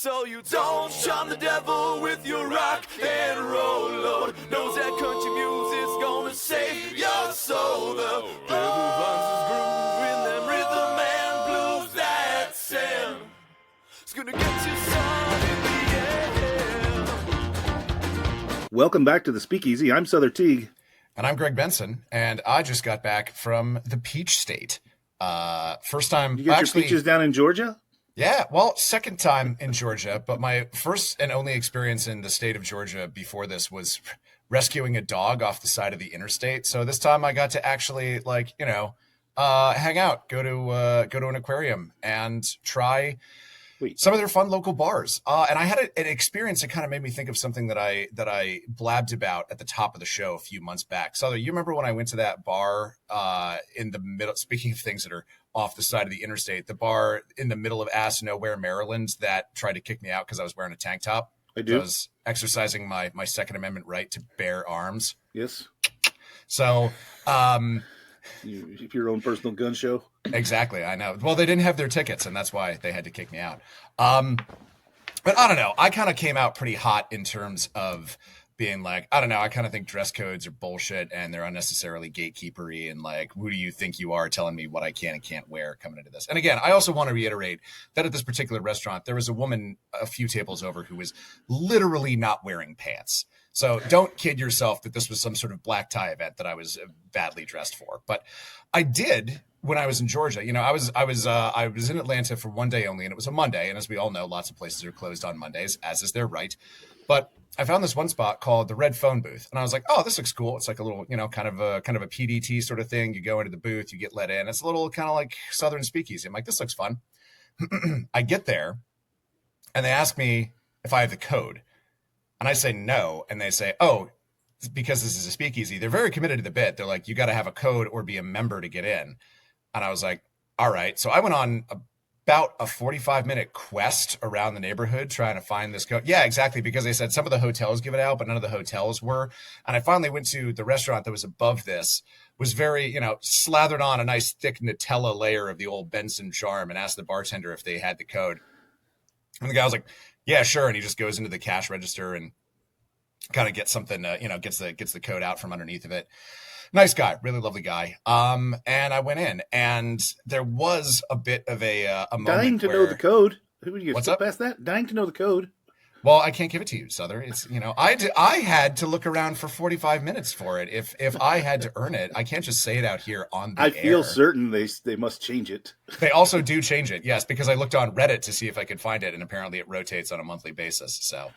So you don't charm the devil with your rock and roll, Lord knows that country music's gonna save your soul. The devil finds his groove in them rhythm and blues that sand. It's gonna get you sun in the air. Welcome back to the Speakeasy. I'm Sother Teague. And I'm Greg Benson, and I just got back from the Peach State. First time. You get your peaches down in Georgia? Yeah, well, second time in Georgia, but my first and only experience in the state of Georgia before this was rescuing a dog off the side of the interstate. So this time I got to actually, hang out, go to an aquarium and try some of their fun local bars. And I had an experience that kind of made me think of something that I blabbed about at the top of the show a few months back. Sother, you remember when I went to that bar in the middle, speaking of things that are off the side of the interstate, the bar in the middle of ass nowhere, Maryland, that tried to kick me out because I was wearing a tank top. I do. I was exercising my Second Amendment right to bear arms. Yes. So, your own personal gun show. Exactly. I know. Well, they didn't have their tickets, and that's why they had to kick me out. But I don't know. I kind of came out pretty hot in terms of being like, I don't know. I kind of think dress codes are bullshit and they're unnecessarily gatekeepery. And like, who do you think you are telling me what I can and can't wear coming into this? And again, I also want to reiterate that at this particular restaurant, there was a woman a few tables over who was literally not wearing pants. So don't kid yourself that this was some sort of black tie event that I was badly dressed for. But I did when I was in Georgia. You know, I was in Atlanta for one day only, and it was a Monday. And as we all know, lots of places are closed on Mondays, as is their right. But I found this one spot called the Red Phone Booth, and I was like, "Oh, this looks cool." It's like a little, kind of a PDT sort of thing. You go into the booth, you get let in. It's a little kind of like Southern Speakeasy. I'm like, "This looks fun." I get there, and they ask me if I have the code, and I say no, and they say, "Oh, because this is a speakeasy." They're very committed to the bit. They're like, "You got to have a code or be a member to get in," and I was like, "All right." So I went on about a 45-minute quest around the neighborhood trying to find this code. Yeah, exactly. Because they said some of the hotels give it out, but none of the hotels were. And I finally went to the restaurant that was above this, was very, slathered on a nice thick Nutella layer of the old Benson charm, and asked the bartender if they had the code. And the guy was like, "Yeah, sure." And he just goes into the cash register and kind of gets something, gets the code out from underneath of it. Nice guy, really lovely guy. And I went in, and there was a bit of a moment dying to know the code. Who would you what's skip up? Past that? Dying to know the code. Well, I can't give it to you, Sother. It's I had to look around for 45 minutes for it. If I had to earn it, I can't just say it out here on the air. I feel certain they must change it. They also do change it, yes, because I looked on Reddit to see if I could find it, and apparently it rotates on a monthly basis. So,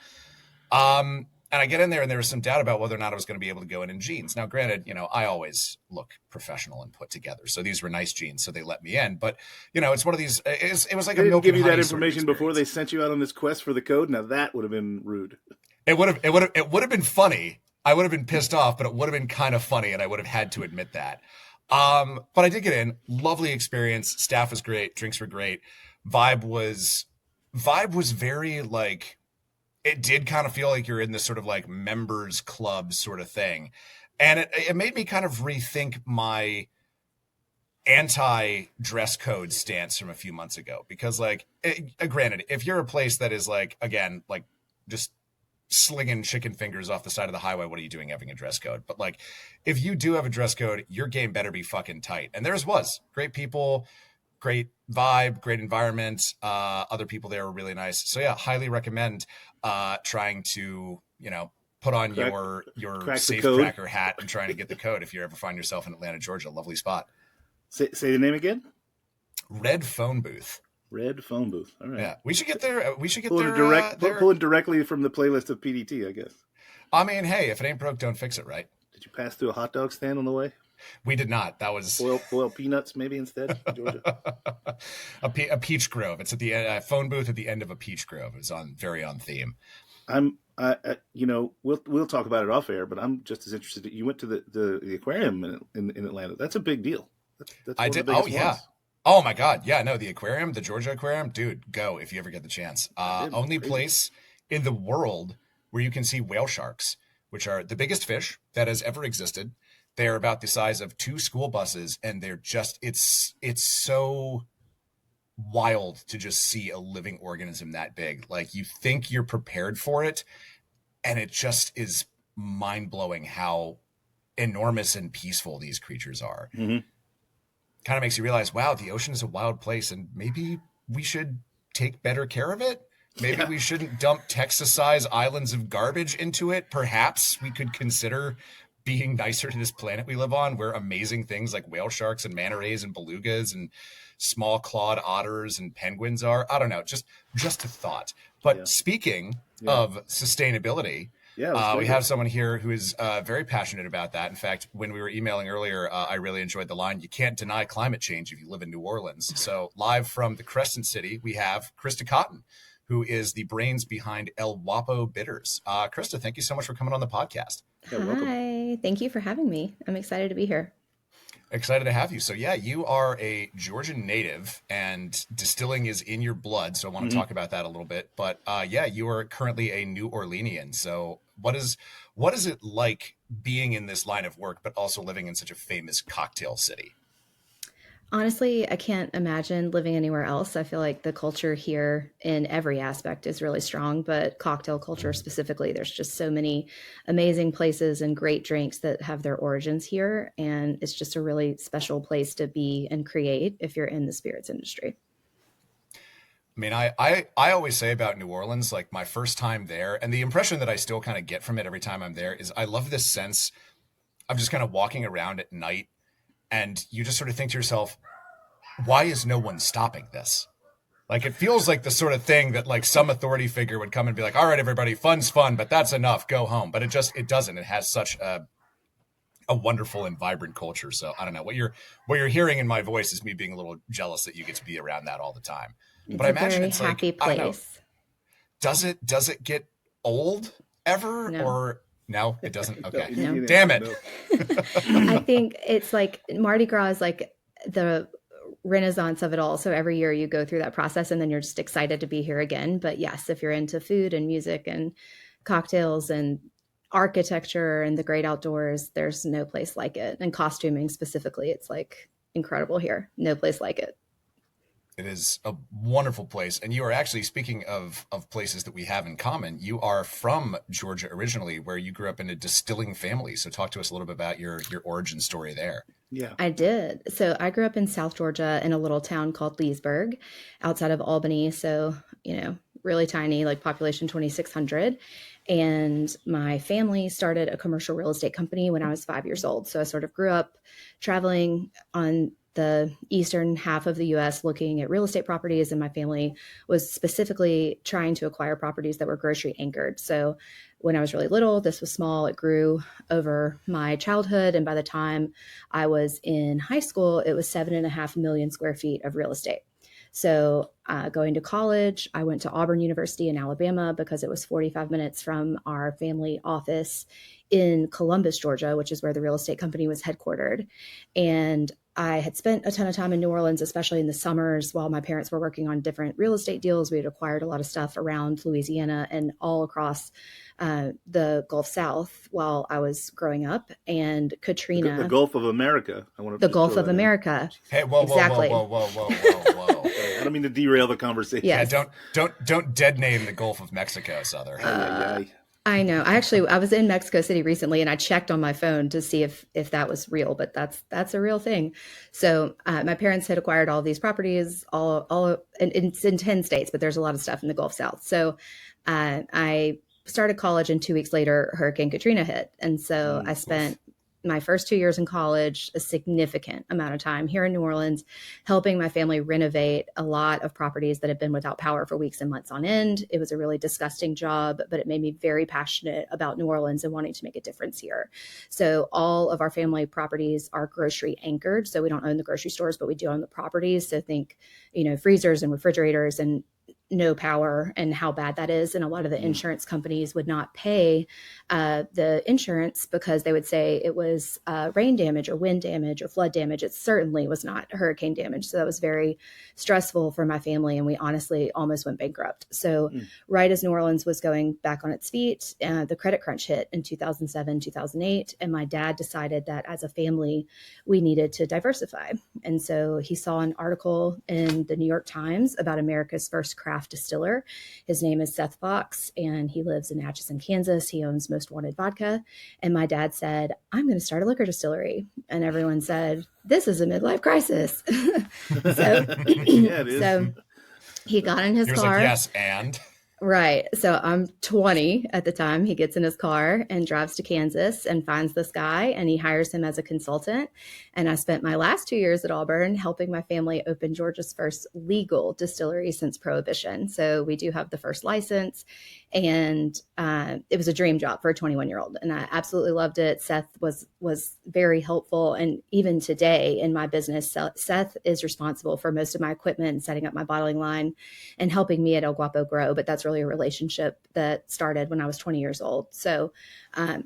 and I get in there, and there was some doubt about whether or not I was going to be able to go in jeans. Now, granted, I always look professional and put together, so these were nice jeans, so they let me in. But it's one of these. It was like they a didn't milk give and you that honey sort of information before they experience. sent you out on this quest for the code. Now that would have been rude. It would have been funny. I would have been pissed off, but it would have been kind of funny, and I would have had to admit that. But I did get in. Lovely experience. Staff was great. Drinks were great. Vibe was very like. It did kind of feel like you're in this sort of like members club sort of thing. And it made me kind of rethink my anti-dress code stance from a few months ago. Because granted, if you're a place that is like, again, like just slinging chicken fingers off the side of the highway, what are you doing having a dress code? But like, if you do have a dress code, your game better be fucking tight. And theirs was. Great people, great vibe, great environment. Other people there were really nice. So yeah, highly recommend trying to, put on your safe cracker hat and trying to get the code if you ever find yourself in Atlanta, Georgia. Lovely spot. Say the name again. Red Phone Booth. Red Phone Booth. All right. Yeah, we should get there. Pulling directly from the playlist of PDT, I guess. I mean, hey, if it ain't broke, don't fix it, right? Did you pass through a hot dog stand on the way? We did not. That was boil peanuts maybe instead. Georgia. a peach grove. It's at the phone booth at the end of a peach grove. It was very on theme. We'll talk about it off air, but I'm just as interested. You went to the aquarium in Atlanta. That's a big deal. That's I did. Oh yeah. Ones. Oh my God. Yeah. No, the aquarium, the Georgia aquarium, dude, go if you ever get the chance. Only place in the world where you can see whale sharks, which are the biggest fish that has ever existed. They're about the size of 2 school buses, and they're just it's so wild to just see a living organism that big. Like, you think you're prepared for it, and it just is mind-blowing how enormous and peaceful these creatures are. Mm-hmm. Kind of makes you realize, wow, the ocean is a wild place, and maybe we should take better care of it. Maybe we shouldn't dump Texas-sized islands of garbage into it. Perhaps we could consider being nicer to this planet we live on, where amazing things like whale sharks and manta rays and belugas and small clawed otters and penguins are. I don't know, just a thought. But speaking of sustainability, we have someone here who is very passionate about that. In fact, when we were emailing earlier, I really enjoyed the line, "You can't deny climate change if you live in New Orleans." So live from the Crescent City, we have Christa Cotton, who is the brains behind El Guapo Bitters. Christa, thank you so much for coming on the podcast. Hi, welcome. Thank you for having me. I'm excited to be here. Excited to have you. So yeah, you are a Georgian native and distilling is in your blood. So I want to talk about that a little bit. But you are currently a New Orleanian. So what is it like being in this line of work, but also living in such a famous cocktail city? Honestly, I can't imagine living anywhere else. I feel like the culture here in every aspect is really strong, but cocktail culture specifically, there's just so many amazing places and great drinks that have their origins here. And it's just a really special place to be and create if you're in the spirits industry. I mean, I always say about New Orleans, like my first time there, and the impression that I still kind of get from it every time I'm there is I love this sense of just kind of walking around at night. And you just sort of think to yourself, why is no one stopping this? Like, it feels like the sort of thing that like some authority figure would come and be like, all right, everybody, fun's fun, but that's enough, go home. But it doesn't. It has such a wonderful and vibrant culture. So I don't know, what you're hearing in my voice is me being a little jealous that you get to be around that all the time. But I imagine it's like, happy place. Does it get old ever? No. Or no, it doesn't. Okay. No. Damn it. I think it's like Mardi Gras is like the renaissance of it all. So every year you go through that process and then you're just excited to be here again. But yes, if you're into food and music and cocktails and architecture and the great outdoors, there's no place like it. And costuming specifically, it's like incredible here. No place like it. It is a wonderful place. And you are actually, speaking of places that we have in common, you are from Georgia originally, where you grew up in a distilling family. So talk to us a little bit about your origin story there. Yeah, I did. So I grew up in South Georgia in a little town called Leesburg outside of Albany. So, really tiny, like population 2,600. And my family started a commercial real estate company when I was 5 years old. So I sort of grew up traveling on the eastern half of the U.S. looking at real estate properties, and my family was specifically trying to acquire properties that were grocery anchored. So when I was really little, this was small. It grew over my childhood, and by the time I was in high school, it was 7.5 million square feet of real estate. So going to college, I went to Auburn University in Alabama because it was 45 minutes from our family office in Columbus, Georgia, which is where the real estate company was headquartered. And I had spent a ton of time in New Orleans, especially in the summers while my parents were working on different real estate deals. We had acquired a lot of stuff around Louisiana and all across the Gulf South while I was growing up. And Katrina. The Gulf of America. The Gulf of America. Hey, whoa, exactly. Whoa. I don't mean to derail the conversation. Yes. Yeah, don't dead name the Gulf of Mexico, Sother. I know. I was in Mexico City recently, and I checked on my phone to see if that was real, but that's a real thing. So my parents had acquired all these properties, and it's in 10 states, but there's a lot of stuff in the Gulf South. So I started college, and 2 weeks later, Hurricane Katrina hit. And so I spent my first 2 years in college, a significant amount of time here in New Orleans, helping my family renovate a lot of properties that had been without power for weeks and months on end. It was a really disgusting job, but it made me very passionate about New Orleans and wanting to make a difference here. So all of our family properties are grocery anchored. So we don't own the grocery stores, but we do own the properties. So think, freezers and refrigerators and no power and how bad that is. And a lot of the insurance companies would not pay the insurance because they would say it was rain damage or wind damage or flood damage. It certainly was not hurricane damage. So that was very stressful for my family. And we honestly almost went bankrupt. So right as New Orleans was going back on its feet, the credit crunch hit in 2007, 2008. And my dad decided that as a family, we needed to diversify. And so he saw an article in the New York Times about America's first craft distiller. His name is Seth Fox, and he lives in Atchison, Kansas. He owns Most Wanted Vodka. And my dad said, I'm going to start a liquor distillery. And everyone said, this is a midlife crisis. So, Yeah, it is. so he got in his He was car. like, yes, and Right. So I'm 20 at the time. He gets in his car and drives to Kansas and finds this guy, and he hires him as a consultant. And I spent my last 2 years at Auburn helping my family open Georgia's first legal distillery since Prohibition. So we do have the first license, and it was a dream job for a 21-year-old. And I absolutely loved it. Seth was very helpful. And even today in my business, Seth is responsible for most of my equipment and setting up my bottling line and helping me at El Guapo grow. But that's really a relationship that started when I was 20 years old. So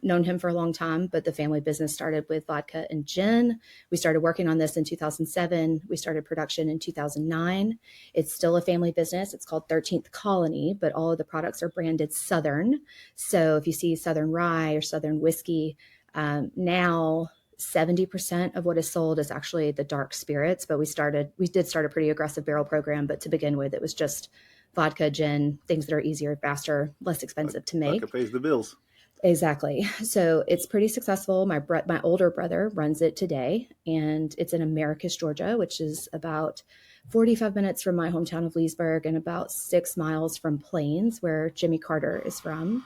known him for a long time, but the family business started with vodka and gin. We started working on this in 2007. We started production in 2009. It's still a family business. It's called 13th Colony, but all of the products are branded Southern. So if you see Southern Rye or Southern Whiskey, now 70% of what is sold is actually the dark spirits, but we did start a pretty aggressive barrel program, but to begin with, it was just vodka, gin, things that are easier, faster, less expensive to make. Vodka pays the bills. Exactly. So it's pretty successful. My older brother runs it today, and it's in Americus, Georgia, which is about 45 minutes from my hometown of Leesburg and about 6 miles from Plains, where Jimmy Carter is from.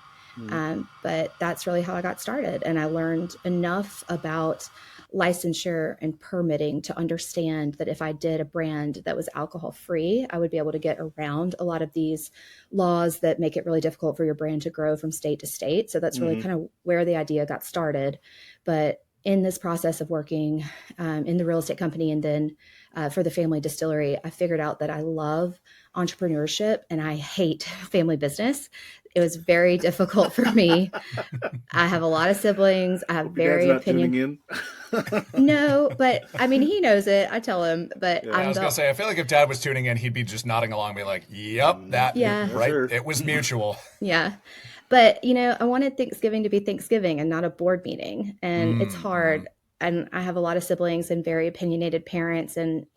But that's really how I got started. And I learned enough about licensure and permitting to understand that if I did a brand that was alcohol free, I would be able to get around a lot of these laws that make it really difficult for your brand to grow from state to state. So that's really kind of where the idea got started. But in this process of working in the real estate company and then for the family distillery, I figured out that I love entrepreneurship and I hate family business. It was very difficult for me. I have a lot of siblings. I have Hope your very dad's not opinion. tuning in. No, but I mean, he knows it. I tell him, but I was going to say, I feel like if Dad was tuning in, he'd be just nodding along, be like, yep, that, Yeah. right, Sure. it was mutual. Yeah. But, I wanted Thanksgiving to be Thanksgiving and not a board meeting. And it's hard. And I have a lot of siblings and very opinionated parents. And,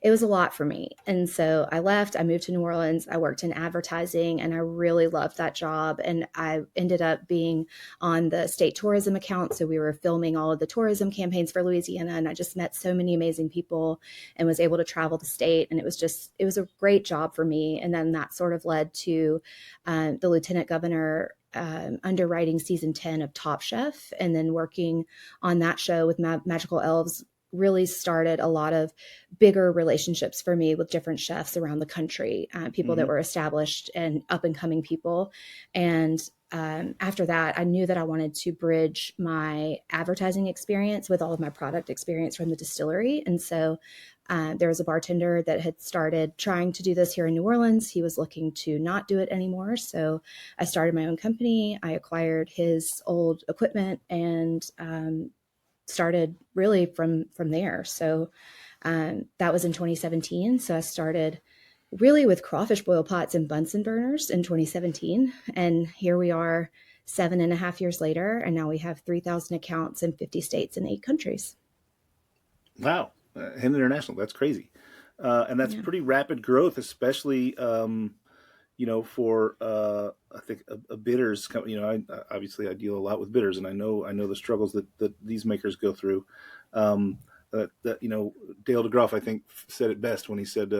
it was a lot for me. And so I left, I moved to New Orleans. I worked in advertising and I really loved that job. And I ended up being on the state tourism account. So we were filming all of the tourism campaigns for Louisiana. And I just met so many amazing people and was able to travel the state. And it was a great job for me. And then that sort of led to the lieutenant governor underwriting season 10 of Top Chef, and then working on that show with Magical Elves really started a lot of bigger relationships for me with different chefs around the country, people that were established and up and coming people. And after that, I knew that I wanted to bridge my advertising experience with all of my product experience from the distillery. And so there was a bartender that had started trying to do this here in New Orleans. He was looking to not do it anymore. So I started my own company. I acquired his old equipment and started really from there. So that was in 2017. So I started really with crawfish boil pots and Bunsen burners in 2017. And here we are 7.5 years later. And now we have 3,000 accounts in 50 states and 8 countries. Wow. And international. That's crazy. And that's pretty rapid growth, especially, for, I think a bitters, obviously I deal a lot with bitters, and I know the struggles that these makers go through. Dale DeGroff, I think, said it best when he said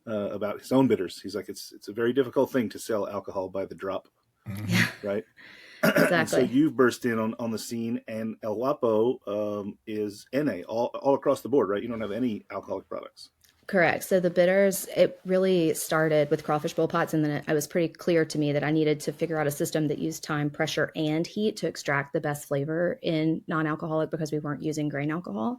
about his own bitters. He's like, it's a very difficult thing to sell alcohol by the drop, right? Exactly. And so you've burst in on the scene, and El Guapo is NA all across the board, right? You don't have any alcoholic products. Correct. So the bitters, it really started with crawfish bowl pots, and then it was pretty clear to me that I needed to figure out a system that used time, pressure, and heat to extract the best flavor in non-alcoholic because we weren't using grain alcohol.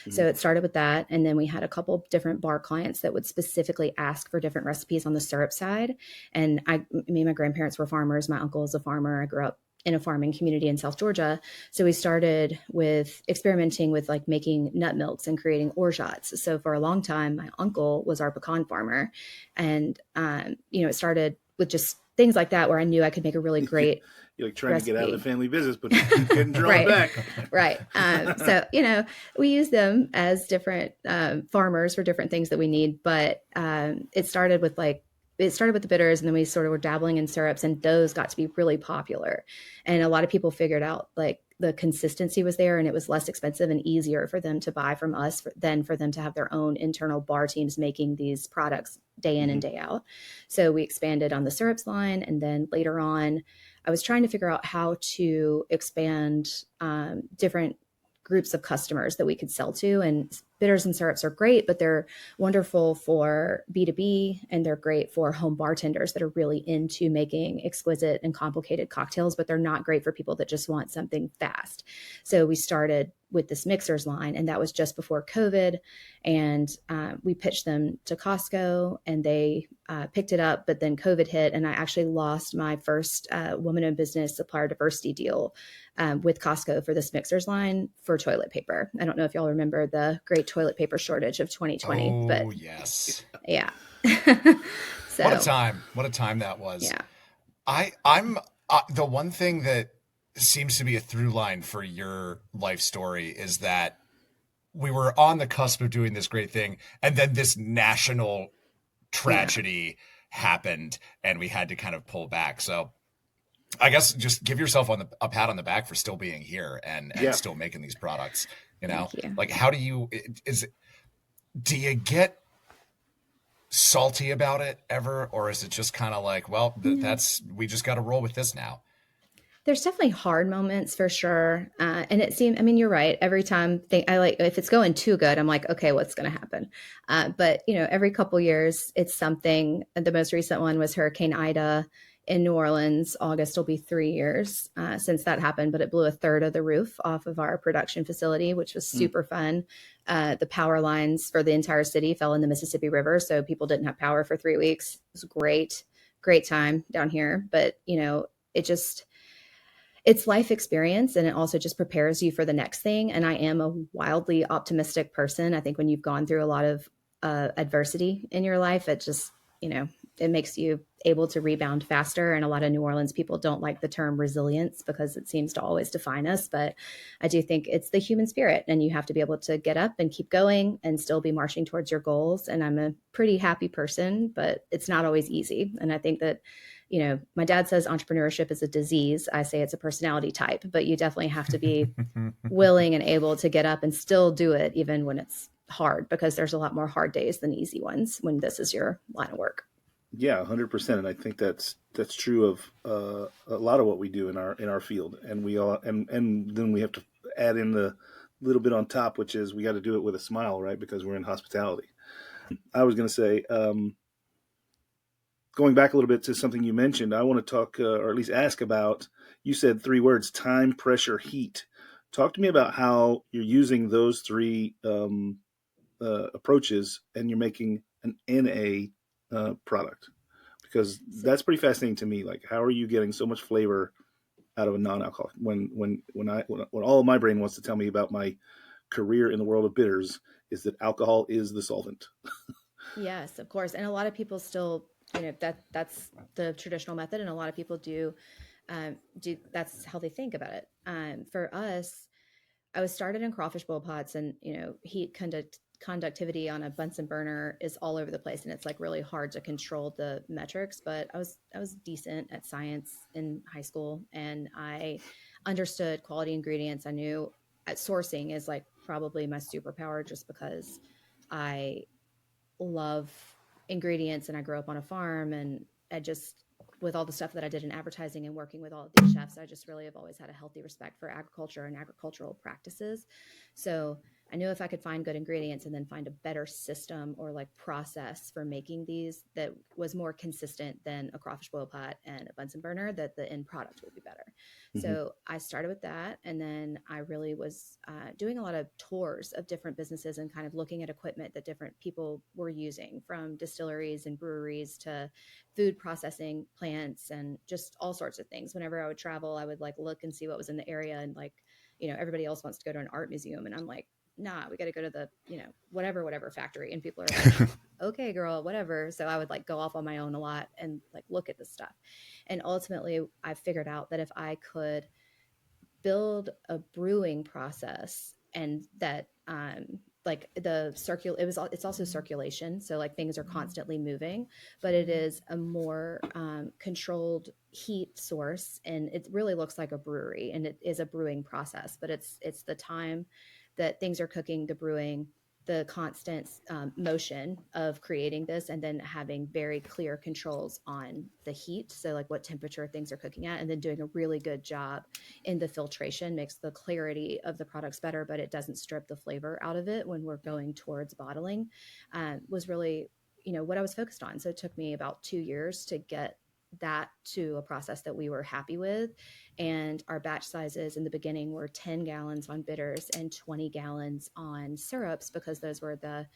So Mhm. it started with that, and then we had a couple different bar clients that would specifically ask for different recipes on the syrup side. And me and my grandparents were farmers. My uncle is a farmer. I grew up in a farming community in South Georgia. So we started with experimenting with like making nut milks and creating orgeats. So for a long time, my uncle was our pecan farmer. And, it started with just things like that where I knew I could make a really great You're like trying to get out of the recipe. family business, but you keep getting drawn Right. back. Right. So, we use them as different farmers for different things that we need. But it started with the bitters, and then we sort of were dabbling in syrups, and those got to be really popular. And a lot of people figured out like the consistency was there, and it was less expensive and easier for them to buy from us than for them to have their own internal bar teams making these products day in and Mhm. day out. So we expanded on the syrups line. And then later on, I was trying to figure out how to expand different groups of customers that we could sell to. And bitters and syrups are great, but they're wonderful for B2B, and they're great for home bartenders that are really into making exquisite and complicated cocktails, but they're not great for people that just want something fast. So we started with this mixers line, and that was just before COVID. And we pitched them to Costco, and they picked it up, but then COVID hit, and I actually lost my first woman-owned business supplier diversity deal with Costco for this mixers line for toilet paper. I don't know if y'all remember the great toilet paper shortage of 2020, but Oh, yes. yeah. What a So time. What a time that was. yeah. I'm the one thing that seems to be a through line for your life story is that we were on the cusp of doing this great thing, and then this national Yeah. tragedy happened, and we had to kind of pull back. So I guess just give yourself a pat on the back for still being here and Yeah. still making these products. Thank you. Like how do you get salty about it ever, or is it just kind of like, well, Yeah. we just got to roll with this now? There's definitely hard moments for sure. And it seemed, I mean, you're right. Every time if it's going too good, I'm like, okay, what's going to happen? But every couple years it's something. The most recent one was Hurricane Ida in New Orleans. August will be 3 years since that happened, but it blew a third of the roof off of our production facility, which was Mm. super fun. The power lines for the entire city fell in the Mississippi River. So people didn't have power for 3 weeks. It was great, great time down here. But, it just, it's life experience, and it also just prepares you for the next thing. And I am a wildly optimistic person. I think when you've gone through a lot of adversity in your life, it just, it makes you able to rebound faster. And a lot of New Orleans people don't like the term resilience because it seems to always define us. But I do think it's the human spirit, and you have to be able to get up and keep going and still be marching towards your goals. And I'm a pretty happy person, but it's not always easy. And I think that my dad says entrepreneurship is a disease. I say it's a personality type, but you definitely have to be willing and able to get up and still do it, even when it's hard, because there's a lot more hard days than easy ones when this is your line of work. Yeah, 100%. And I think that's true of a lot of what we do in our field. And we all and then we have to add in the little bit on top, which is we got to do it with a smile, right? Because we're in hospitality. I was going to say, going back a little bit to something you mentioned, I want to talk or at least ask about. You said 3 words: time, pressure, heat. Talk to me about how you're using those 3 approaches, and you're making an NA product, because that's pretty fascinating to me. Like, how are you getting so much flavor out of a non-alcoholic when all of my brain wants to tell me about my career in the world of bitters is that alcohol is the solvent. Yes, of course. And a lot of people still, that's the traditional method. And a lot of people do that's how they think about it. For us, I was started in crawfish bowl pots, and heat conductivity on a Bunsen burner is all over the place, and it's like really hard to control the metrics. But I was decent at science in high school, and I understood quality ingredients. I knew sourcing is like probably my superpower, just because I love ingredients, and I grew up on a farm, and I just, with all the stuff that I did in advertising and working with all of these chefs, I just really have always had a healthy respect for agriculture and agricultural practices. So I knew if I could find good ingredients and then find a better system or like process for making these that was more consistent than a crawfish boil pot and a Bunsen burner, that the end product would be better. So I started with that. And then I really was doing a lot of tours of different businesses and kind of looking at equipment that different people were using, from distilleries and breweries to food processing plants and just all sorts of things. Whenever I would travel, I would like look and see what was in the area, and like, everybody else wants to go to an art museum. And I'm like, nah, we got to go to the, whatever factory. And people are like, okay, girl, whatever. So I would like go off on my own a lot and like look at this stuff. And ultimately I figured out that if I could build a brewing process, and that, like it's also circulation. So like things are constantly moving, but it is a more controlled heat source. And it really looks like a brewery, and it is a brewing process, but it's the time that things are cooking, the brewing, the constant motion of creating this, and then having very clear controls on the heat. So like what temperature things are cooking at, and then doing a really good job in the filtration makes the clarity of the products better, but it doesn't strip the flavor out of it when we're going towards bottling, was really, what I was focused on. So it took me about 2 years to get that to a process that we were happy with. And our batch sizes in the beginning were 10 gallons on bitters and 20 gallons on syrups, because those were the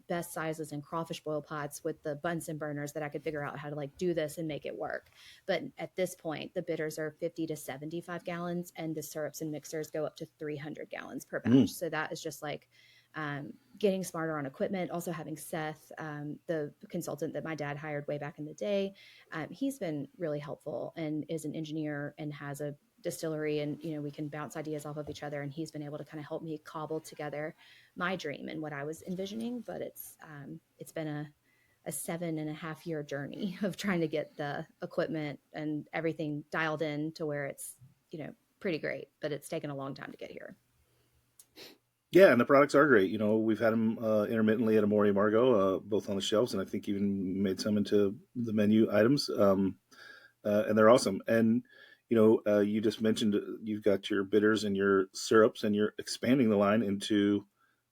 best sizes in crawfish boil pots with the Bunsen burners that I could figure out how to like do this and make it work. But at this point, the bitters are 50 to 75 gallons, and the syrups and mixers go up to 300 gallons per batch. So that is just like getting smarter on equipment. Also having Seth, the consultant that my dad hired way back in the day, he's been really helpful and is an engineer and has a distillery, and we can bounce ideas off of each other, and he's been able to kind of help me cobble together my dream and what I was envisioning. But it's been a 7.5-year journey of trying to get the equipment and everything dialed in to where it's pretty great, but it's taken a long time to get here. Yeah, and the products are great. We've had them intermittently at Amore Margot, both on the shelves, and I think even made some into the menu items. And they're awesome. And you just mentioned you've got your bitters and your syrups, and you're expanding the line into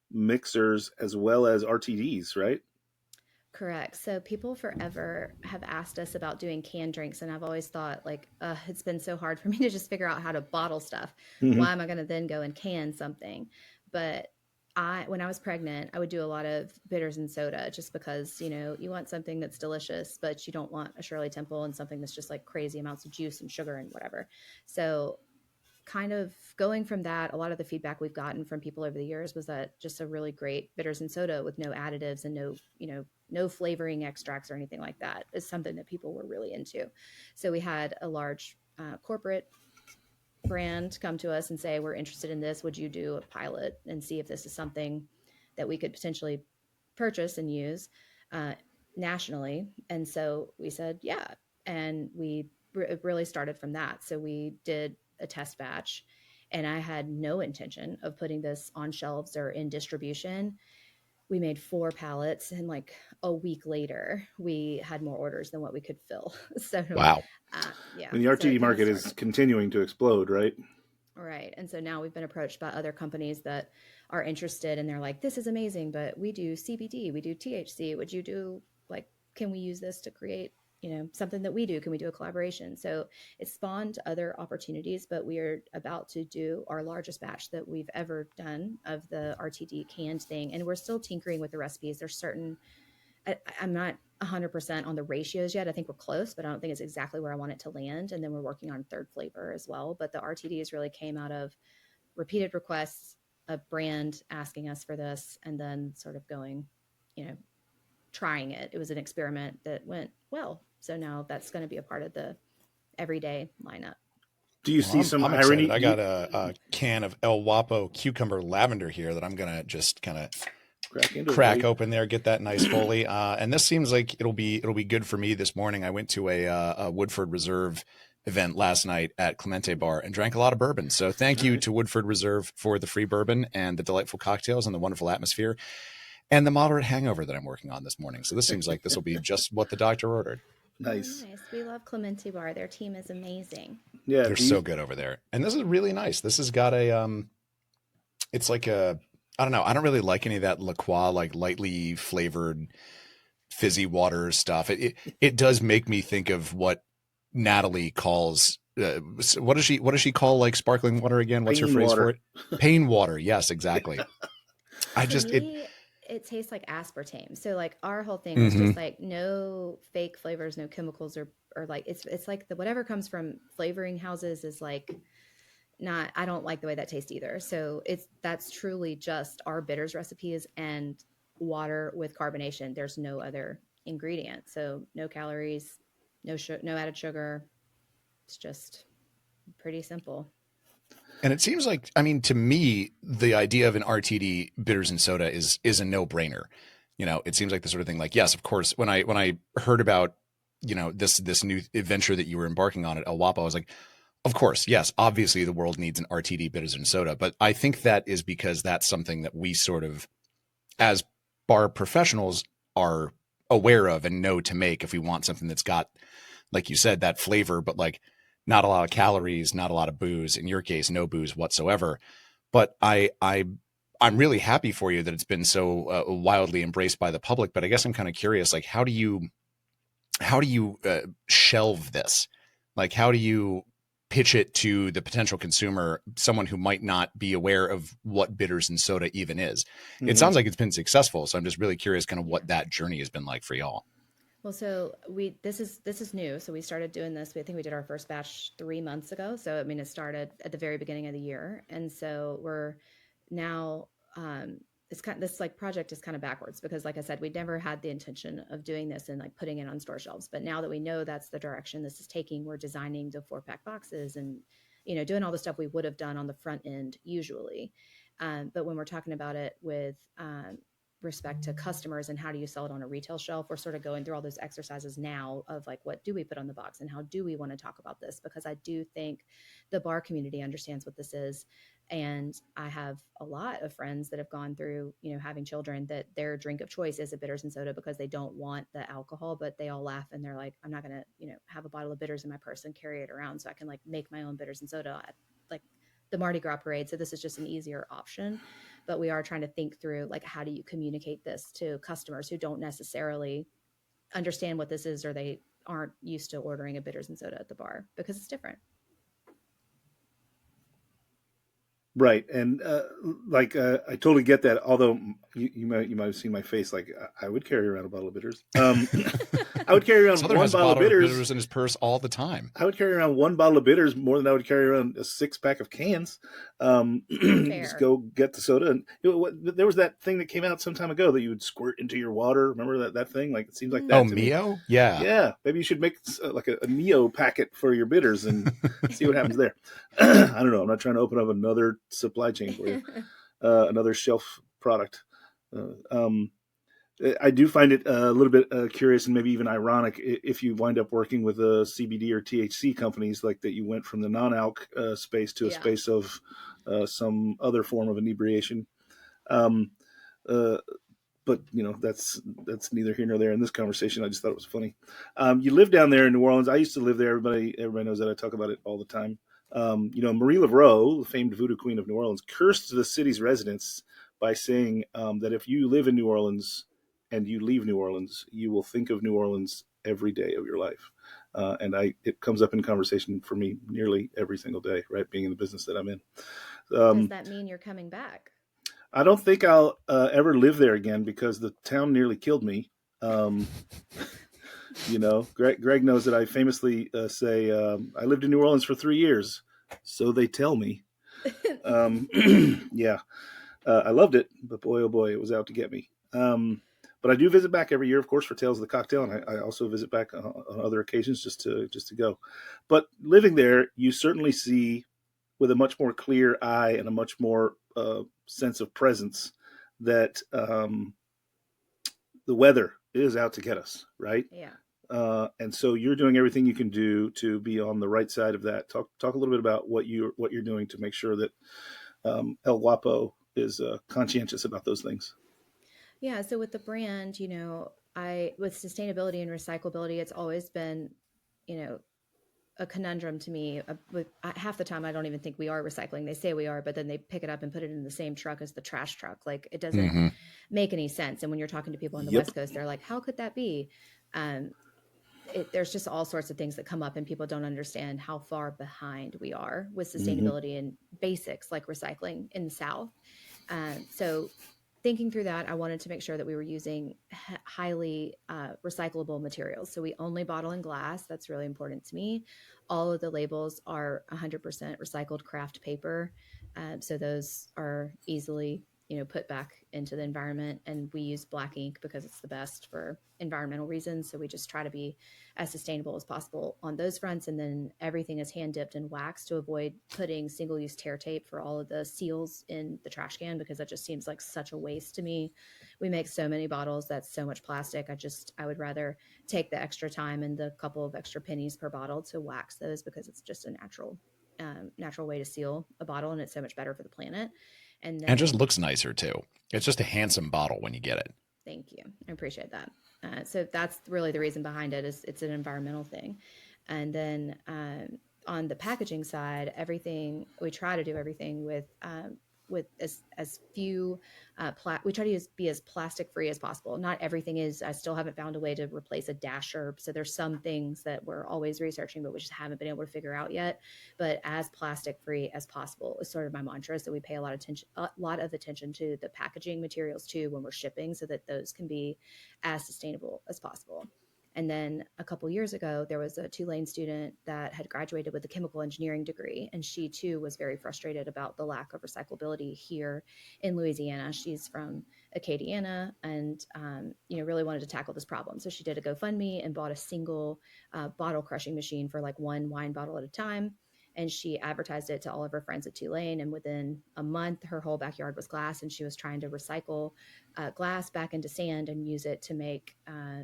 mixers as well as RTDs, right? Correct. So people forever have asked us about doing canned drinks, and I've always thought like, it's been so hard for me to just figure out how to bottle stuff. Why am I going to then go and can something? But when I was pregnant, I would do a lot of bitters and soda, just because, you want something that's delicious, but you don't want a Shirley Temple and something that's just like crazy amounts of juice and sugar and whatever. So kind of going from that, a lot of the feedback we've gotten from people over the years was that just a really great bitters and soda with no additives and no flavoring extracts or anything like that is something that people were really into. So we had a large corporate brand come to us and say, we're interested in this. Would you do a pilot and see if this is something that we could potentially purchase and use nationally? And so we said, yeah. And we really started from that. So we did a test batch, and I had no intention of putting this on shelves or in distribution. We made 4 pallets, and like a week later, we had more orders than what we could fill. So, wow. Yeah. And the RTD market is continuing to explode, right? Right. And so now we've been approached by other companies that are interested, and they're like, this is amazing, but we do CBD, we do THC. Would you do can we use this to create, something that we do? Can we do a collaboration? So it spawned other opportunities, but we are about to do our largest batch that we've ever done of the RTD canned thing. And we're still tinkering with the recipes. There's certain, I'm not 100% on the ratios yet. I think we're close, but I don't think it's exactly where I want it to land. And then we're working on third flavor as well. But the RTDs really came out of repeated requests, a brand asking us for this, and then sort of going, trying it. It was an experiment that went well. So now that's going to be a part of the everyday lineup. Do you see some I'm irony? Excited. I got a can of El Guapo cucumber lavender here that I'm going to just kind of crack open there, get that nice fully. And this seems like it'll be good for me this morning. I went to a Woodford Reserve event last night at Clemente Bar and drank a lot of bourbon. So thank you to Woodford Reserve for the free bourbon and the delightful cocktails and the wonderful atmosphere and the moderate hangover that I'm working on this morning. So this seems like this will be just what the doctor ordered. Nice. Oh, nice. We love Clemente Bar. Their team is amazing. Yeah, they're so good over there. And this is really nice. This has got a it's like a I don't know. I don't really like any of that La Croix, like lightly flavored fizzy water stuff. It does make me think of what Natalie calls what does she call like sparkling water again? What's her Pain phrase for water. it? Pain water. Yes, exactly. I To just it. me, it tastes like aspartame. So like our whole thing was Mhm. just like no fake flavors, no chemicals or like it's like the whatever comes from flavoring houses is like not I don't like the way that tastes either. So that's truly just our bitters recipes and water with carbonation. There's no other ingredient. So no calories, no added sugar. It's just pretty simple. And it seems like, I mean, to me, the idea of an RTD bitters and soda is a no brainer. You know, it seems like the sort of thing. Like, yes, of course. When I heard about, you know, this new adventure that you were embarking on at El Guapo, I was like, of course, yes, obviously the world needs an RTD bitters and soda. But I think that is because that's something that we sort of, as bar professionals, are aware of and know to make if we want something that's got, like you said, that flavor, but like not a lot of calories, not a lot of booze. In your case, no booze whatsoever. But I'm really happy for you that it's been so wildly embraced by the public. But I guess I'm kind of curious, like how do you shelve this? Like how do you pitch it to the potential consumer, someone who might not be aware of what bitters and soda even is? It Hmm. sounds like it's been successful, so I'm just really curious, kind of Yeah. what that journey has been like for y'all. Well, so we this is new. So we started doing this. I think we did our first batch 3 months ago. So I mean, it started at the very beginning of the year, and so we're now it's kind of, this like project is kind of backwards because, like I said, we never had the intention of doing this and like putting it on store shelves. But now that we know that's the direction this is taking, we're designing the 4-pack boxes and doing all the stuff we would have done on the front end usually. But when we're talking about it with respect to customers and how do you sell it on a retail shelf, we're sort of going through all those exercises now of like what do we put on the box and how do we want to talk about this, because I do think the bar community understands what this is. And I have a lot of friends that have gone through having children that their drink of choice is a bitters and soda because they don't want the alcohol, but they all laugh and they're like, I'm not going to have a bottle of bitters in my purse and carry it around, so I can like make my own bitters and soda at like the Mardi Gras parade. So this is just an easier option. But we are trying to think through like how do you communicate this to customers who don't necessarily understand what this is, or they aren't used to ordering a bitters and soda at the bar because it's different. Right, and I totally get that. Although you might have seen my face, like I would carry around a bottle of bitters. I would carry around Souther one has a bottle of bottle of bitters. bitters in his purse all the time. I would carry around one bottle of bitters more than I would carry around a 6-pack of cans. Just Fair. go get the soda, and there was that thing that came out some time ago that you would squirt into your water. Remember that thing? Like it seems like Oh, that to me. Mio? Yeah. Yeah, maybe you should make like a Neo packet for your bitters and see what happens there. I don't know. I'm not trying to open up another supply chain for you, another shelf product. Uh, um, I do find it a little bit curious and maybe even ironic if you wind up working with CBD or THC companies, like that you went from the non-alc space to a Yeah. space of some other form of inebriation. Um, uh, but that's neither here nor there in this conversation. I just thought it was funny. You live down there in New Orleans. I used to live there. Everybody knows that. I talk about it all the time. Marie Laveau, the famed voodoo queen of New Orleans, cursed the city's residents by saying that if you live in New Orleans and you leave New Orleans, you will think of New Orleans every day of your life. And it comes up in conversation for me nearly every single day, right? Being in the business that I'm in. Does Um, that mean you're coming back? I don't think I'll ever live there again because the town nearly killed me. Um, Greg knows that I famously say I lived in New Orleans for 3 years, so they tell me. Um, yeah, I loved it, but boy, oh boy, it was out to get me. But I do visit back every year, of course, for Tales of the Cocktail, and I also visit back on other occasions just to go. But living there, you certainly see with a much more clear eye and a much more sense of presence that the weather is out to get us, right? Yeah. And so you're doing everything you can do to be on the right side of that. Talk a little bit about what you're doing to make sure that El Guapo is conscientious about those things. Yeah. So with the brand, I with sustainability and recyclability, it's always been, you know, a conundrum to me. Half the time, I don't even think we are recycling. They say we are, but then they pick it up and put it in the same truck as the trash truck. Like it doesn't Mm-hmm. make any sense. And when you're talking to people on the Yep. West Coast, they're like, "How could that be?" Um, there's just all sorts of things that come up, and people don't understand how far behind we are with sustainability and basics like recycling in the South. So thinking through that, I wanted to make sure that we were using highly recyclable materials. So we only bottle in glass. That's really important to me. All of the labels are 100% recycled craft paper. So those are easily, put back into the environment. And we use black ink because it's the best for environmental reasons. So we just try to be as sustainable as possible on those fronts. And then everything is hand dipped in wax to avoid putting single-use tear tape for all of the seals in the trash can, because that just seems like such a waste to me. We make so many bottles, that's so much plastic. I would rather take the extra time and the couple of extra pennies per bottle to wax those, because it's just a natural way to seal a bottle, and it's so much better for the planet. And And it just then looks nicer too. It's just a handsome bottle when you get it. thank you. I appreciate that. So that's really the reason behind it, is it's an environmental thing. And then on the packaging side, we try to do everything with as few we try to be as plastic free as possible. Not everything is. I still haven't found a way to replace a dasher. So there's some things that we're always researching, but we just haven't been able to figure out yet. But as plastic free as possible is sort of my mantra. So we pay a lot of attention to the packaging materials too when we're shipping, so that those can be as sustainable as possible. And then a couple years ago, there was a Tulane student that had graduated with a chemical engineering degree, and she too was very frustrated about the lack of recyclability here in Louisiana. She's from Acadiana, and really wanted to tackle this problem. So she did a GoFundMe and bought a single bottle crushing machine for like one wine bottle at a time. And she advertised it to all of her friends at Tulane. And within a month, her whole backyard was glass, and she was trying to recycle glass back into sand and use it to make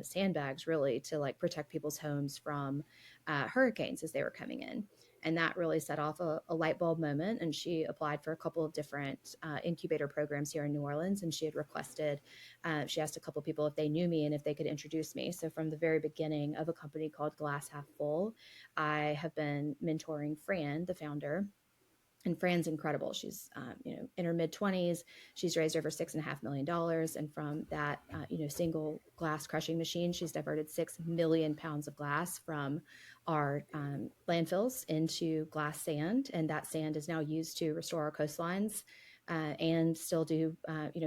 sandbags, really, to like protect people's homes from hurricanes as they were coming in. And that really set off a light bulb moment. And she applied for a couple of different incubator programs here in New Orleans. And she had requested, she asked a couple of people if they knew me and if they could introduce me. So from the very beginning of a company called Glass Half Full, I have been mentoring Fran, the founder. And Fran's incredible. She's, in her mid-20s. She's raised over $6.5 million. And from that, single glass crushing machine, she's diverted 6 million pounds of glass from our landfills into glass sand. And that sand is now used to restore our coastlines and still do,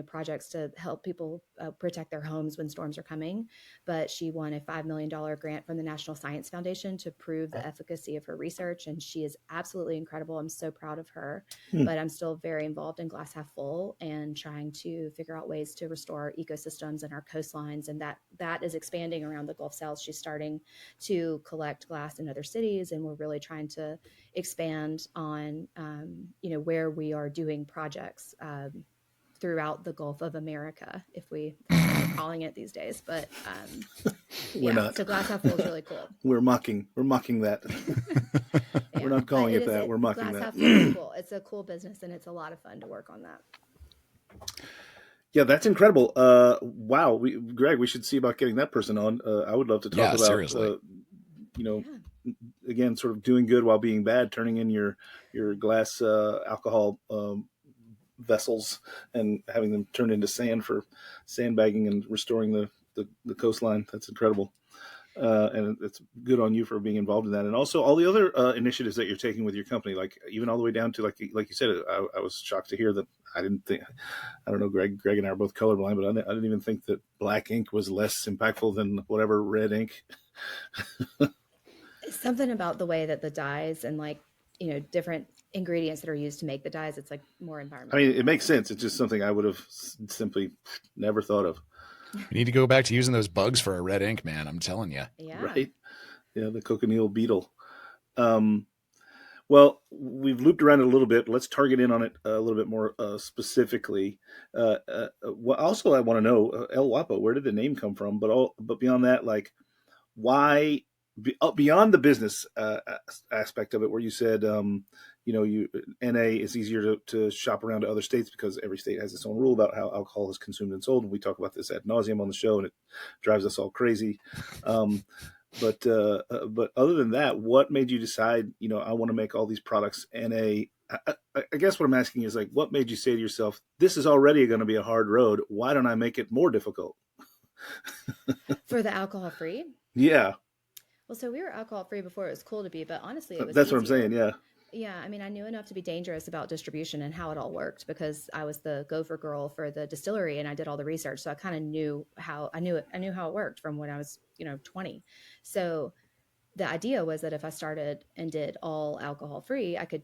projects to help people protect their homes when storms are coming. But she won a $5 million grant from the National Science Foundation to prove the efficacy of her research. And she is absolutely incredible. I'm so proud of her, but I'm still very involved in Glass Half Full and trying to figure out ways to restore ecosystems and our coastlines. And that is expanding around the Gulf South. She's starting to collect glass in other cities, and we're really trying to expand on, where we are doing projects throughout the Gulf of America, if we're calling it these days. But We're not. So Glass Half Full is really cool. We're mocking that. Yeah. We're not calling it that. We're mocking Glass that. Half Full is cool. It's a cool business, and it's a lot of fun to work on that. Yeah, that's incredible. Wow, Greg, we should see about getting that person on. I would love to talk about, seriously. Again, sort of doing good while being bad, turning in your glass alcohol vessels and having them turned into sand for sandbagging and restoring the coastline. That's incredible. And it's good on you for being involved in that. And also all the other initiatives that you're taking with your company, like even all the way down to, like you said, I was shocked to hear that. I don't know, Greg and I are both colorblind, but I didn't even think that black ink was less impactful than whatever red ink. Something about the way that the dyes and different ingredients that are used to make the dyes, it's like more environmental. I mean, it makes sense. It's just something I would have simply never thought of. We need to go back to using those bugs for our red ink, man. I'm telling you. Yeah. Right. Yeah. The cochineal beetle. Well, we've looped around it a little bit. Let's target in on it a little bit more specifically. Also, I want to know, El Guapo, where did the name come from? But beyond that, like, why, beyond the business aspect of it, where you said, NA is easier to shop around to other states because every state has its own rule about how alcohol is consumed and sold. And we talk about this ad nauseum on the show, and it drives us all crazy. But other than that, what made you decide, I want to make all these products? And I guess what I'm asking is like, what made you say to yourself, this is already going to be a hard road. Why don't I make it more difficult? For the alcohol free. Yeah, Well, so we were alcohol free before it was cool to be, but honestly, it was that's what I'm saying. easier. Yeah. Yeah, I mean, I knew enough to be dangerous about distribution and how it all worked because I was the gopher girl for the distillery and I did all the research. So I kind of knew how I knew how it worked from when I was, 20. So the idea was that if I started and did all alcohol free, I could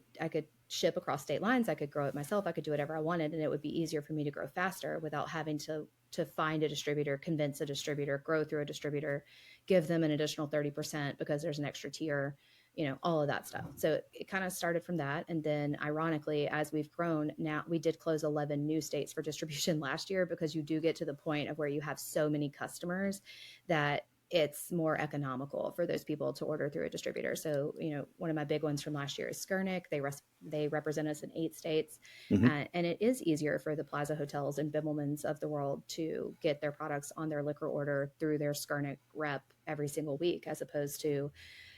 ship across state lines, I could grow it myself, I could do whatever I wanted, and it would be easier for me to grow faster without having to find a distributor, convince a distributor, grow through a distributor, give them an additional 30% because there's an extra tier, all of that stuff. So it kind of started from that. And then ironically, as we've grown, now we did close 11 new states for distribution last year because you do get to the point of where you have so many customers that it's more economical for those people to order through a distributor. So, one of my big ones from last year is Skurnik. They represent us in 8 states. Mm-hmm. And it is easier for the Plaza Hotels and Bimmelmans of the world to get their products on their liquor order through their Skurnik rep every single week, as opposed to,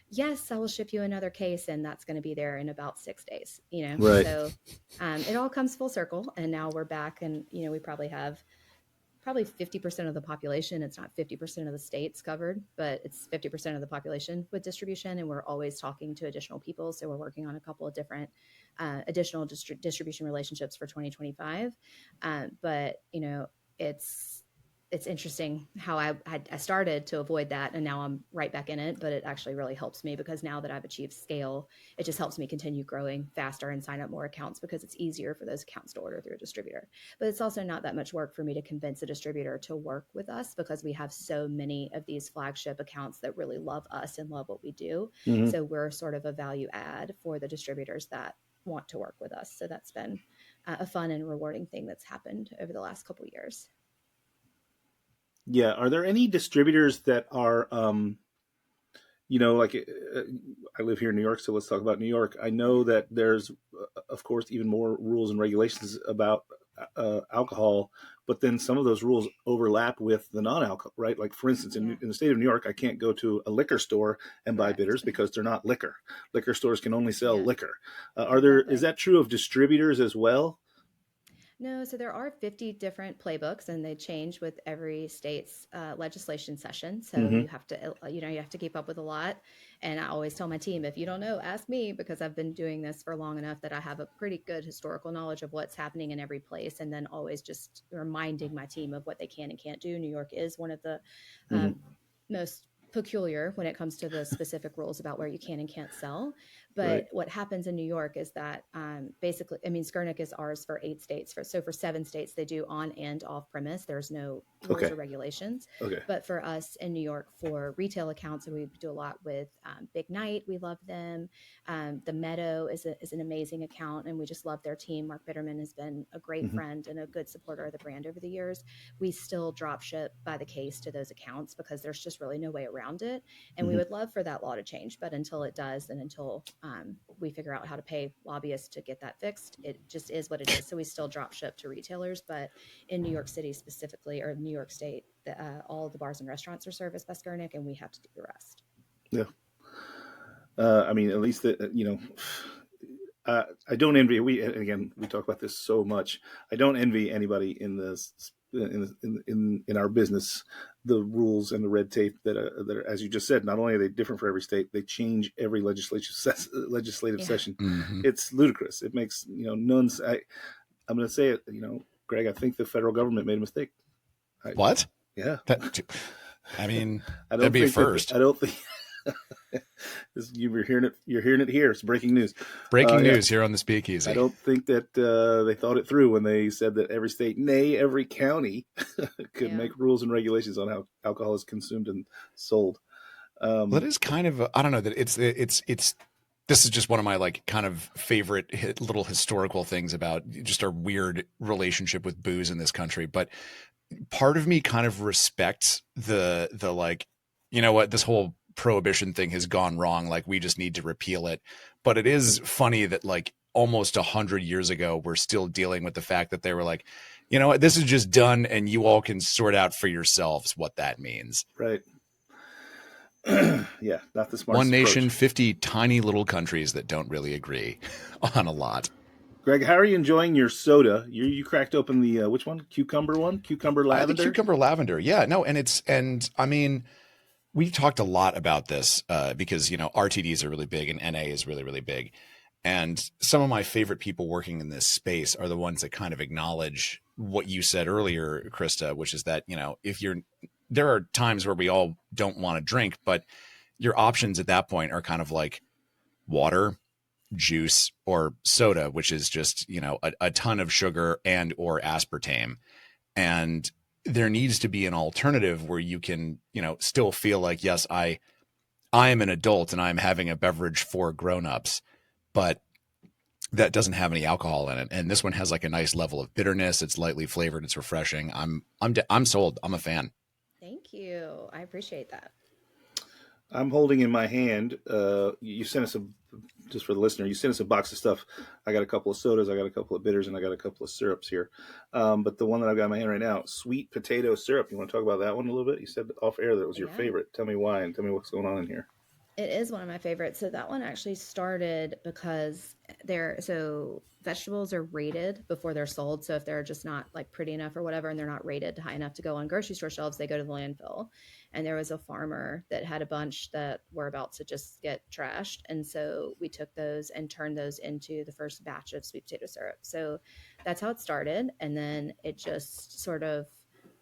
yes, I will ship you another case and that's going to be there in about 6 days, Right. So it all comes full circle. And now we're back and, we probably have 50% of the population. It's not 50% of the states covered, but it's 50% of the population with distribution. And we're always talking to additional people. So we're working on a couple of different additional distribution relationships for 2025. But, it's interesting how I started to avoid that and now I'm right back in it, but it actually really helps me because now that I've achieved scale, it just helps me continue growing faster and sign up more accounts because it's easier for those accounts to order through a distributor. But it's also not that much work for me to convince a distributor to work with us because we have so many of these flagship accounts that really love us and love what we do. Mm-hmm. So we're sort of a value add for the distributors that want to work with us. So that's been a fun and rewarding thing that's happened over the last couple of years. Yeah. Are there any distributors that are, like I live here in New York, so let's talk about New York. I know that there's, of course, even more rules and regulations about alcohol, but then some of those rules overlap with the non-alcohol, right? Like, for instance, in the state of New York, I can't go to a liquor store and buy bitters because they're not liquor. Liquor stores can only sell liquor. Is that true of distributors as well? No, so there are 50 different playbooks and they change with every state's legislation session. So Mm-hmm. you have to, you have to keep up with a lot. And I always tell my team, if you don't know, ask me because I've been doing this for long enough that I have a pretty good historical knowledge of what's happening in every place. And then always just reminding my team of what they can and can't do. New York is one of the most peculiar when it comes to the specific rules about where you can and can't sell. But Right. what happens in New York is that basically, Skurnik is ours for 8 states. So for 7 states, they do on and off premise. There's no rules or regulations. Okay. But for us in New York, for retail accounts, we do a lot with Big Night. We love them. The Meadow is an amazing account, and we just love their team. Mark Bitterman has been a great friend and a good supporter of the brand over the years. We still drop ship by the case to those accounts because there's just really no way around it. And we would love for that law to change, but until it does, and until we figure out how to pay lobbyists to get that fixed, it just is what it is. So we still drop ship to retailers, but in New York City specifically, or New York State, all of the bars and restaurants are serviced by Skurnik, and we have to do the rest. Yeah. At least I don't envy. We talk about this so much. I don't envy anybody in this in our business. The rules and the red tape that are, as you just said, not only are they different for every state, they change every legislative session. Mm-hmm. It's ludicrous. It makes none. I'm going to say it. Greg, I think the federal government made a mistake. What? Yeah. That'd be a first. I don't think. You're hearing it. You're hearing it here. It's breaking news. Breaking news here on the Speakeasy. I don't think that they thought it through when they said that every state, nay, every county, could make rules and regulations on how alcohol is consumed and sold. That is kind of I don't know that it's. This is just one of my kind of favorite little historical things about just our weird relationship with booze in this country. But part of me kind of respects the this whole prohibition thing has gone wrong. We just need to repeal it. But it is funny that almost 100 years ago, we're still dealing with the fact that they were this is just done and you all can sort out for yourselves what that means. Right. Yeah, not the smartest One nation, approach. 50 tiny little countries that don't really agree on a lot. Greg, how are you enjoying your soda? You cracked open the which one? Cucumber one? Cucumber The lavender? cucumber lavender. Yeah, no, and I mean, we've talked a lot about this because, RTDs are really big and NA is really, really big. And some of my favorite people working in this space are the ones that kind of acknowledge what you said earlier, Christa, which is that, there are times where we all don't want to drink, but your options at that point are kind of like water, juice, or soda, which is just, a ton of sugar and or aspartame. And there needs to be an alternative where you can, still feel like, yes, I am an adult and I'm having a beverage for grownups, but that doesn't have any alcohol in it. And this one has like a nice level of bitterness. It's lightly flavored. It's refreshing. I'm sold. I'm a fan. Thank you. I appreciate that. I'm holding in my hand. You sent us just for the listener, you sent us a box of stuff. I got a couple of sodas, I got a couple of bitters, and I got a couple of syrups here. But the one that I've got in my hand right now, sweet potato syrup. You want to talk about that one a little bit? You said off air that it was your favorite. Tell me why and tell me what's going on in here. It is one of my favorites. So that one actually started because so vegetables are rated before they're sold. So if they're just not like pretty enough or whatever, and they're not rated high enough to go on grocery store shelves, they go to the landfill. And there was a farmer that had a bunch that were about to just get trashed. And so we took those and turned those into the first batch of sweet potato syrup. So that's how it started. And then it just sort of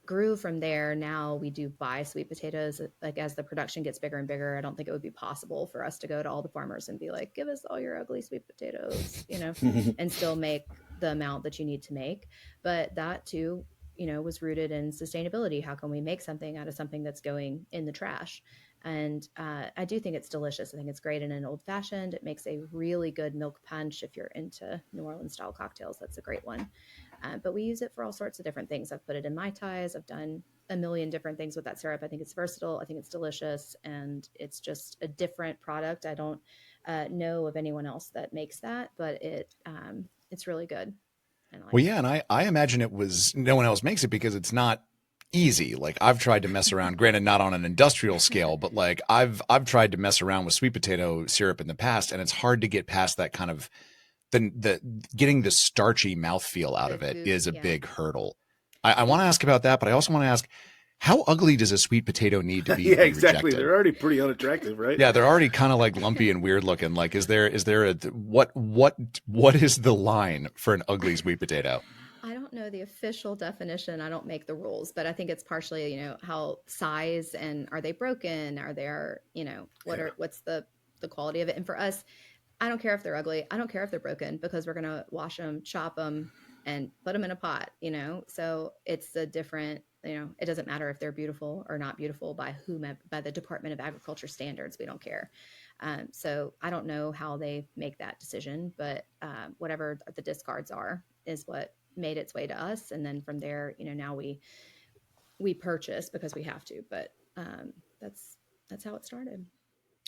grew from there. Now we do buy sweet potatoes. Like as the production gets bigger and bigger, I don't think it would be possible for us to go to all the farmers and be like, give us all your ugly sweet potatoes, and still make the amount that you need to make. But that too, was rooted in sustainability. How can we make something out of something that's going in the trash? And I do think it's delicious. I think it's great in an old fashioned. It makes a really good milk punch. If you're into New Orleans style cocktails, that's a great one. But we use it for all sorts of different things. I've put it in Mai Tais. I've done a million different things with that syrup. I think it's versatile. I think it's delicious. And it's just a different product. I don't know of anyone else that makes that, but it's really good. Well, yeah. And I imagine no one else makes it because it's not easy. Like I've tried to mess around, granted not on an industrial scale, but like I've tried to mess around with sweet potato syrup in the past, and it's hard to get past that kind of the getting the starchy mouthfeel out of it is a big hurdle. I want to ask about that, but I also want to ask, how ugly does a sweet potato need to be? Yeah, to be exactly. rejected? They're already pretty unattractive, right? Yeah, they're already kind of like lumpy and weird looking. Like, is there what is the line for an ugly sweet potato? I don't know the official definition. I don't make the rules, but I think it's partially, how size and are they broken? Are they, what's the quality of it? And for us, I don't care if they're ugly. I don't care if they're broken because we're going to wash them, chop them, and put them in a pot, So it's a different, it doesn't matter if they're beautiful or not beautiful by the Department of Agriculture standards. We don't care. So I don't know how they make that decision, but whatever the discards are is what made its way to us. And then from there, now we purchase because we have to, but that's how it started.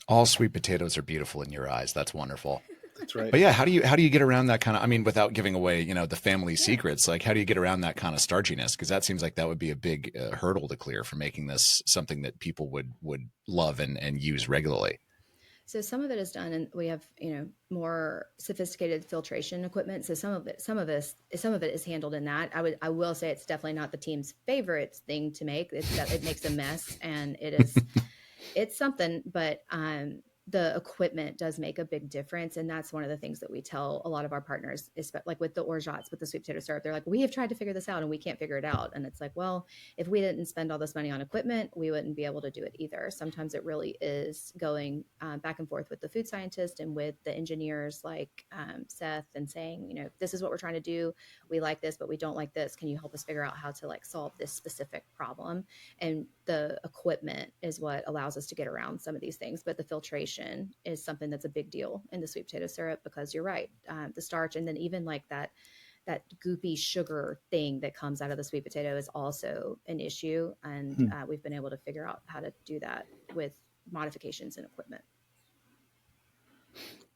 All sweet potatoes are beautiful in your eyes. That's wonderful. That's right. But yeah, how do you get around that kind of, I mean, without giving away, the family secrets, like how do you get around that kind of starchiness? Because that seems like that would be a big hurdle to clear for making this something that people would love and use regularly. So some of it is done, and we have more sophisticated filtration equipment. So some of it is handled in that. I will say it's definitely not the team's favorite thing to make. It makes a mess, and it is it's something. But the equipment does make a big difference, and that's one of the things that we tell a lot of our partners, like with the orgeats, with the sweet potato syrup. They're like, we have tried to figure this out and we can't figure it out. And it's like, well, if we didn't spend all this money on equipment, we wouldn't be able to do it either. Sometimes it really is going back and forth with the food scientist and with the engineers like Seth, and saying, this is what we're trying to do. We like this, but we don't like this. Can you help us figure out how to like solve this specific problem? And the equipment is what allows us to get around some of these things. But the filtration is something that's a big deal in the sweet potato syrup, because you're right, the starch, and then even like that goopy sugar thing that comes out of the sweet potato is also an issue. And we've been able to figure out how to do that with modifications in equipment.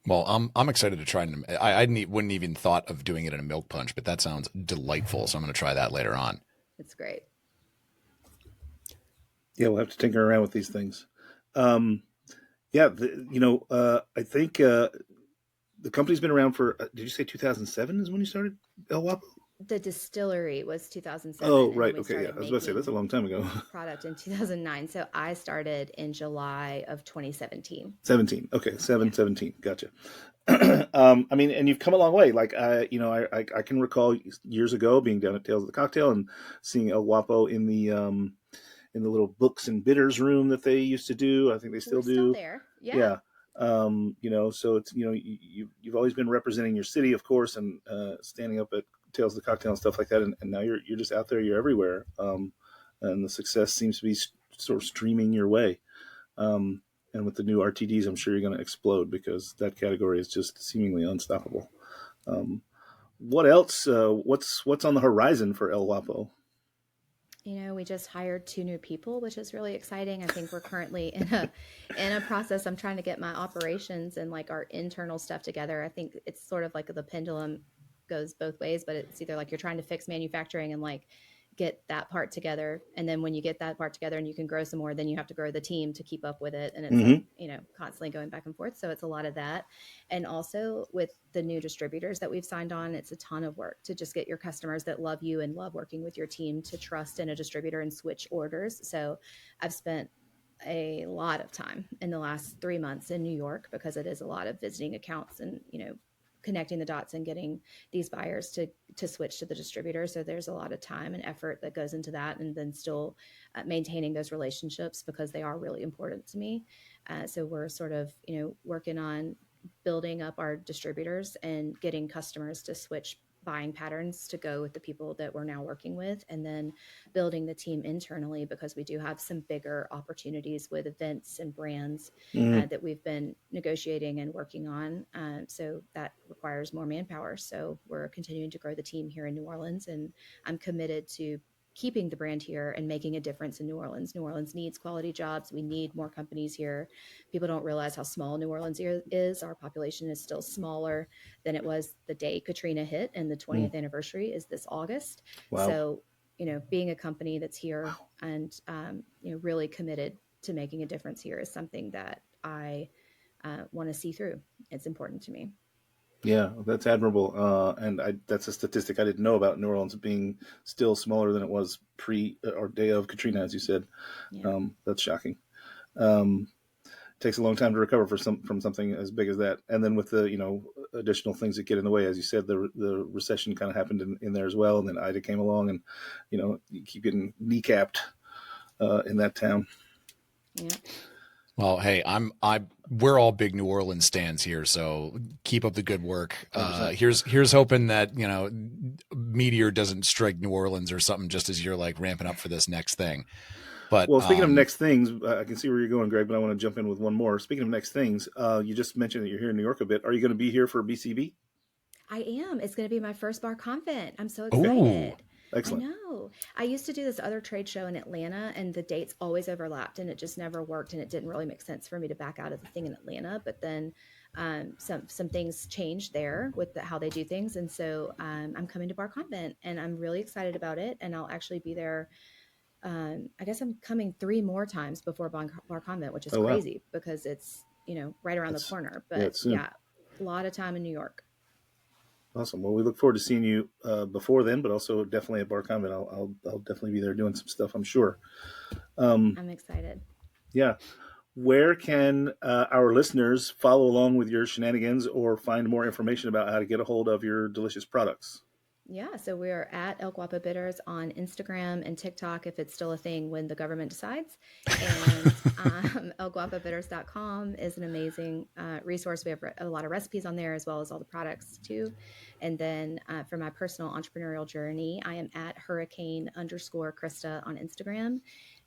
Well, I'm excited to try. I wouldn't even thought of doing it in a milk punch, but that sounds delightful. So I'm going to try that later on. It's great. Yeah, we'll have to tinker around with these things. Um, yeah, I think the company's been around for. Did you say 2007 is when you started El Guapo? The distillery was 2007, Oh, and then right. we Okay, yeah. started I was about to say that's a making long time ago. product in 2009. So I started in July of 2017. 17. Okay, Yeah. 17. Gotcha. I mean, and you've come a long way. Like, I can recall years ago being down at Tales of the Cocktail and seeing El Guapo in the little books and bitters room that they used to do. I think they still We're still do. there. Yeah. Yeah. So it's, you've always been representing your city, of course, and standing up at Tales of the Cocktail and stuff like that. And now you're just out there, you're everywhere. And the success seems to be sort of streaming your way. And with the new RTDs, I'm sure you're going to explode because that category is just seemingly unstoppable. Um, what else? What's on the horizon for El Guapo? We just hired 2 new people, which is really exciting. I think we're currently in a process. I'm trying to get my operations and like our internal stuff together. I think it's sort of like the pendulum goes both ways, but it's either like you're trying to fix manufacturing and like get that part together, and then when you get that part together and you can grow some more, then you have to grow the team to keep up with it, and it's like Mm-hmm. constantly going back and forth. So it's a lot of that, and also with the new distributors that we've signed on, it's a ton of work to just get your customers that love you and love working with your team to trust in a distributor and switch orders. So I've spent a lot of time in the last 3 months in New York because it is a lot of visiting accounts and connecting the dots and getting these buyers to switch to the distributor. So there's a lot of time and effort that goes into that, and then still maintaining those relationships because they are really important to me. So we're sort of working on building up our distributors and getting customers to switch buying patterns to go with the people that we're now working with, and then building the team internally because we do have some bigger opportunities with events and brands Mm-hmm. that we've been negotiating and working on. So that requires more manpower. So we're continuing to grow the team here in New Orleans, and I'm committed to keeping the brand here and making a difference in New Orleans. New Orleans needs quality jobs. We need more companies here. People don't realize how small New Orleans is. Our population is still smaller than it was the day Katrina hit, and the Mm. 20th anniversary is this August. Wow. So, being a company that's here and, really committed to making a difference here is something that I want to see through. It's important to me. Yeah, that's admirable. And that's a statistic I didn't know about New Orleans being still smaller than it was pre or day of Katrina, as you said. Yeah. That's shocking. Um, takes a long time to recover from something as big as that. And then with the additional things that get in the way, as you said, the recession kind of happened in there as well, and then Ida came along, and you keep getting kneecapped in that town. Yeah. Well, hey, we're all big New Orleans stands here, so keep up the good work. 100%. Here's hoping that meteor doesn't strike New Orleans or something just as you're like ramping up for this next thing. But Well, speaking of next things, I can see where you're going, Greg, but I want to jump in with one more. Speaking of next things, you just mentioned that you're here in New York a bit. Are you going to be here for BCB? I am. It's going to be my first bar convent. I'm so oh, excited. I Excellent. know. I used to do this other trade show in Atlanta, and the dates always overlapped, and it just never worked, and it didn't really make sense for me to back out of the thing in Atlanta. But then some things changed there with how they do things, and so I'm coming to Bar Convent, and I'm really excited about it. And I'll actually be there. I guess I'm coming 3 more times before Bar Convent, which is Oh wow, crazy because it's right around the that's corner. yeah, But it's soon. yeah, a lot of time in New York. Awesome. Well, we look forward to seeing you before then, but also definitely at Bar Convent. I'll definitely be there doing some stuff, I'm sure. I'm excited. Yeah. Where can our listeners follow along with your shenanigans or find more information about how to get a hold of your delicious products? Yeah, so we are at El Guapo Bitters on Instagram and TikTok if it's still a thing when the government decides. And elguapobitters.com is an amazing resource. We have a lot of recipes on there as well as all the products too. And then for my personal entrepreneurial journey, I am at hurricane_Christa on Instagram.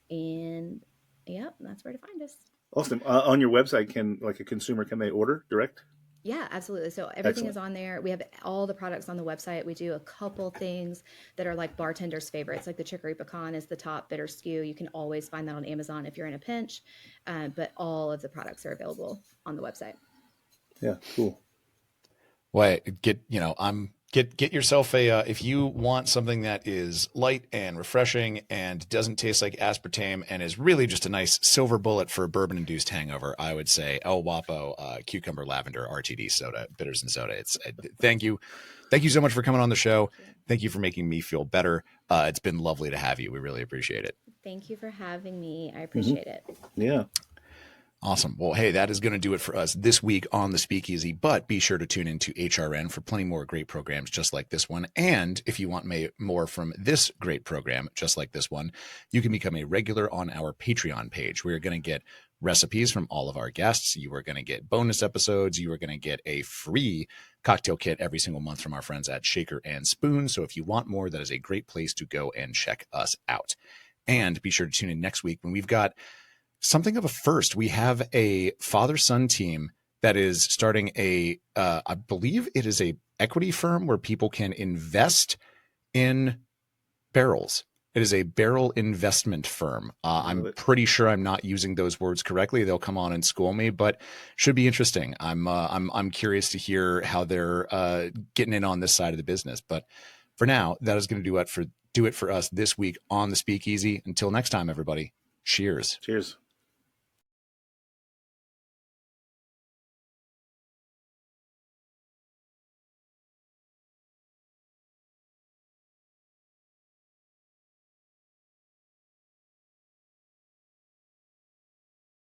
And yeah, that's where to find us. Awesome. On your website, like a consumer, can they order direct? Yeah, absolutely. So everything is Excellent. on there. We have all the products on the website. We do a couple things that are like bartenders' favorites, like the chicory pecan is the top bitter skew. You can always find that on Amazon if you're in a pinch. But all of the products are available on the website. Yeah, cool. Wait, Get yourself a if you want something that is light and refreshing and doesn't taste like aspartame and is really just a nice silver bullet for a bourbon induced hangover, I would say El Guapo cucumber lavender RTD soda, bitters and soda. It's thank you so much for coming on the show. Thank you for making me feel better. It's been lovely to have you. We really appreciate it. Thank you for having me. I appreciate it. Yeah. Awesome. Well, hey, that is going to do it for us this week on the Speakeasy, but be sure to tune into HRN for plenty more great programs just like this one. And if you want more from this great program, just like this one, you can become a regular on our Patreon page. We're going to get recipes from all of our guests. You are going to get bonus episodes. You are going to get a free cocktail kit every single month from our friends at Shaker and Spoon. So if you want more, that is a great place to go and check us out. And be sure to tune in next week when we've got something of a first. We have a father-son team that is starting I believe it is a equity firm where people can invest in barrels. It is a barrel investment firm. I'm pretty sure I'm not using those words correctly. They'll come on and school me, but should be interesting. I'm curious to hear how they're getting in on this side of the business. But for now, that is going to do it for us this week on the Speakeasy. Until next time, everybody. Cheers. Cheers.